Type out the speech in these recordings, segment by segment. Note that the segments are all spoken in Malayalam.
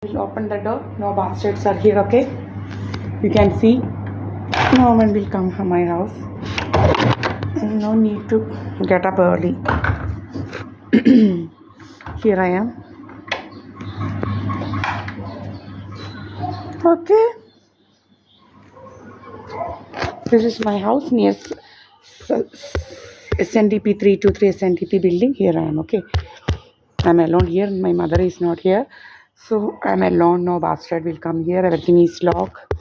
Will open the door. No bastards are here, okay? You can see no one will come to my house. No need to get up early. Here I am. Okay. This is my house near SNDP 323 SNDP building. Here I am, okay? I'm alone here. My mother is not here. So I'm alone. No bastard will come here. Everything is locked.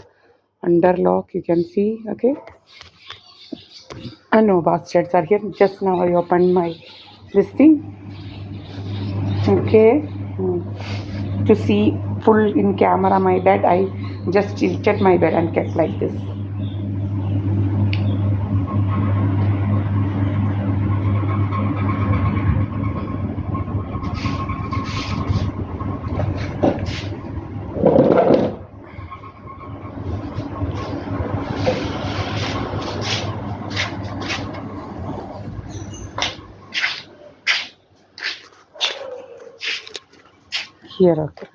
Under lock, you can see, okay? And no bastards are here. Just now I opened my this thing. Okay. To see full in camera my bed, I just tilted my bed and kept like this. Here, okay.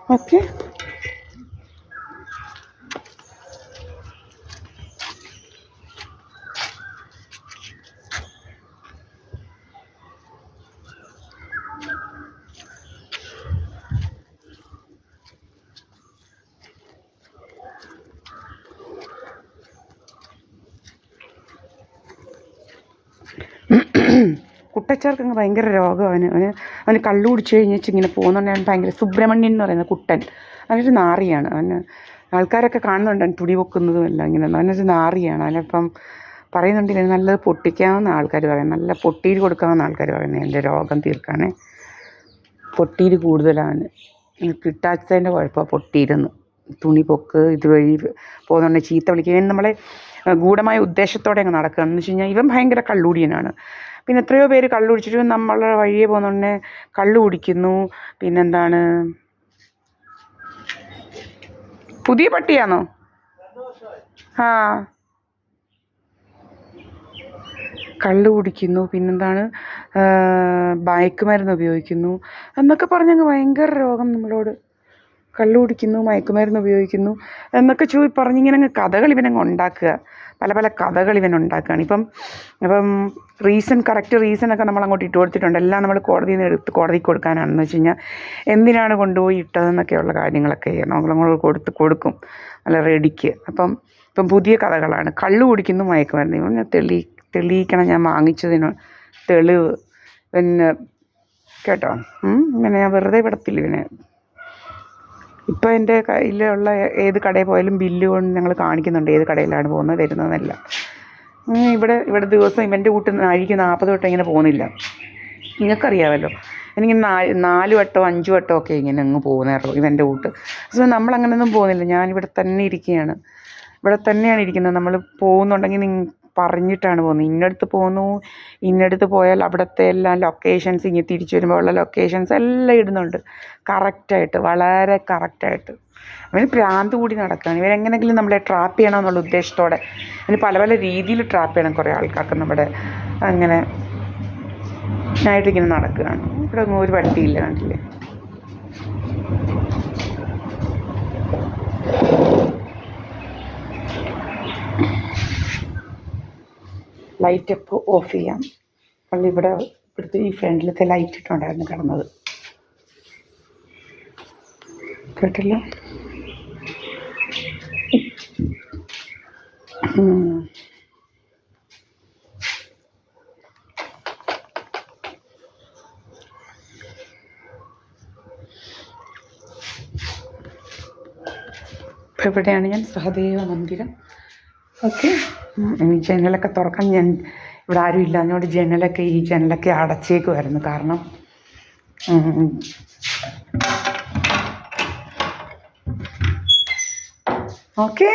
Okay. കുട്ടച്ചാർക്ക് ഭയങ്കര രോഗം അവന് കള്ളു കുടിച്ചു കഴിഞ്ഞിട്ട് ഇങ്ങനെ പോകുന്നുണ്ട്. അവൻ ഭയങ്കര സുബ്രഹ്മണ്യൻ എന്ന് പറയുന്ന കുട്ടൻ, അവനൊരു നാറിയാണ്. അവന് ആൾക്കാരൊക്കെ കാണുന്നുണ്ട് അവൻ തുടി പൊക്കുന്നതുമല്ല ഇങ്ങനെ. അവനൊരു നാറിയാണ്. അവനിപ്പം പറയുന്നുണ്ട് നല്ലത് പൊട്ടിക്കാവുന്ന ആൾക്കാർ പറയും, നല്ല പൊട്ടിയിൽ കൊടുക്കാവുന്ന ആൾക്കാർ പറയുന്നത് എൻ്റെ രോഗം തീർക്കാനേ. പൊട്ടിയിൽ കൂടുതലാണ് കിട്ടാത്തതിൻ്റെ കുഴപ്പമാണ്. പൊട്ടിയിരുന്ന് തുണി പൊക്ക് ഇതുവഴി പോകുന്നുണ്ടെങ്കിൽ ചീത്ത വിളിക്കുക. ഇവൻ നമ്മളെ ഗൂഢമായ ഉദ്ദേശത്തോടെ അങ്ങ് നടക്കുകയെന്ന് വെച്ച് കഴിഞ്ഞാൽ ഇവൻ ഭയങ്കര കള്ളുകുടിയനാണ്. പിന്നെ എത്രയോ പേര് കള്ളു കുടിച്ചിട്ട് നമ്മളെ വഴിയെ പോകുന്നുണ്ടെ കള്ളു കുടിക്കുന്നു. പിന്നെന്താണ്, പുതിയ പട്ടിയാണോ? ആ, കള്ളു കുടിക്കുന്നു, പിന്നെന്താണ് മയക്കുമരുന്ന് ഉപയോഗിക്കുന്നു എന്നൊക്കെ പറഞ്ഞങ്ങ് ഭയങ്കര രോഗം നമ്മളോട്. കള്ളു കുടിക്കുന്നു, മയക്കുമരുന്ന് ഉപയോഗിക്കുന്നു എന്നൊക്കെ പറഞ്ഞിങ്ങനെ അങ്ങ് കഥകൾ ഇവനങ്ങ് ഉണ്ടാക്കുക. പല പല കഥകൾ ഇവൻ ഉണ്ടാക്കുകയാണ്. ഇപ്പം കറക്റ്റ് റീസണൊക്കെ നമ്മൾ അങ്ങോട്ട് ഇട്ട് കൊടുത്തിട്ടുണ്ട്. എല്ലാം നമ്മൾ കോടതിയിൽ നിന്ന് എടുത്ത് കോടതിക്ക് കൊടുക്കാനാണെന്ന് വെച്ച് കഴിഞ്ഞാൽ എന്തിനാണ് കൊണ്ടുപോയി ഇട്ടതെന്നൊക്കെയുള്ള കാര്യങ്ങളൊക്കെ നമ്മൾ കൊടുക്കും നല്ല റെഡിക്ക്. ഇപ്പം പുതിയ കഥകളാണ്. കള്ളു കുടിക്കുന്നു, മയക്കുമരുന്ന്. ഇവൻ തെളിയിക്കണം ഞാൻ വാങ്ങിച്ചതിന് തെളിവ്. പിന്നെ കേട്ടോ, ഇങ്ങനെ ഞാൻ വെറുതെ വിടത്തില്ല ഇവനെ. ഇപ്പോൾ എൻ്റെ കയ്യിലുള്ള ഏത് കടയിൽ പോയാലും ബില്ല് കൊണ്ട് ഞങ്ങൾ കാണിക്കുന്നുണ്ട് ഏത് കടയിലാണ് പോകുന്നത് വരുന്നതെന്നല്ല. ഇവിടെ ദിവസം ഇവൻ്റെ കൂട്ട് അഴിക്ക് 40 വട്ടം ഇങ്ങനെ പോകുന്നില്ല. നിങ്ങൾക്കറിയാമല്ലോ, എനിക്കിങ്ങനെ 4 വട്ടമോ 5 വട്ടമോ ഒക്കെ ഇങ്ങനെ അങ്ങ് പോകുന്നേറുള്ളൂ ഇവൻ്റെ കൂട്ട്. പക്ഷേ നമ്മളങ്ങനെയൊന്നും പോകുന്നില്ല. ഞാനിവിടെ തന്നെ ഇരിക്കുകയാണ്. ഇവിടെ തന്നെയാണ് ഇരിക്കുന്നത്. നമ്മൾ പോകുന്നുണ്ടെങ്കിൽ പറഞ്ഞിട്ടാണ് പോകുന്നത്. ഇന്നടുത്ത് പോകുന്നു, ഇന്നടുത്ത് പോയാൽ അവിടുത്തെ എല്ലാം ലൊക്കേഷൻസ് ഇങ്ങനെ തിരിച്ചു വരുമ്പോൾ ഉള്ള ലൊക്കേഷൻസ് എല്ലാം ഇടുന്നുണ്ട് കറക്റ്റായിട്ട്, വളരെ കറക്റ്റായിട്ട്. അവന് ഭ്രാന്ത് കൂടി നടക്കുകയാണ്. ഇവരെങ്ങനെയെങ്കിലും നമ്മളെ ട്രാപ്പ് ചെയ്യണമെന്നുള്ള ഉദ്ദേശത്തോടെ അവന് പല പല രീതിയിൽ ട്രാപ്പ് ചെയ്യണം. കുറേ ആൾക്കാർക്ക് നമ്മുടെ അങ്ങനെ ആയിട്ടിങ്ങനെ നടക്കുകയാണ്. ഇവിടെ ഒന്നും ഒരു പട്ടിയില്ല, കണ്ടില്ലേ? ലൈറ്റ് എപ്പോൾ ഓഫ് ചെയ്യാം? പള്ളി ഇവിടുത്തെ ഈ ഫ്രണ്ടിലത്തെ ലൈറ്റ് ഇട്ടുണ്ടായിരുന്നു കിടന്നത്, കേട്ടില്ല? ഇപ്പം എവിടെയാണ് ഞാൻ? സഹദേവ മന്ദിരം. ഓക്കെ. ഇനി ജനലൊക്കെ തുറക്കാൻ ഇവിടെ ആരും ഇല്ല, അതിനോട് ജനലൊക്കെ അടച്ചേക്കുമായിരുന്നു. കാരണം ഓക്കെ.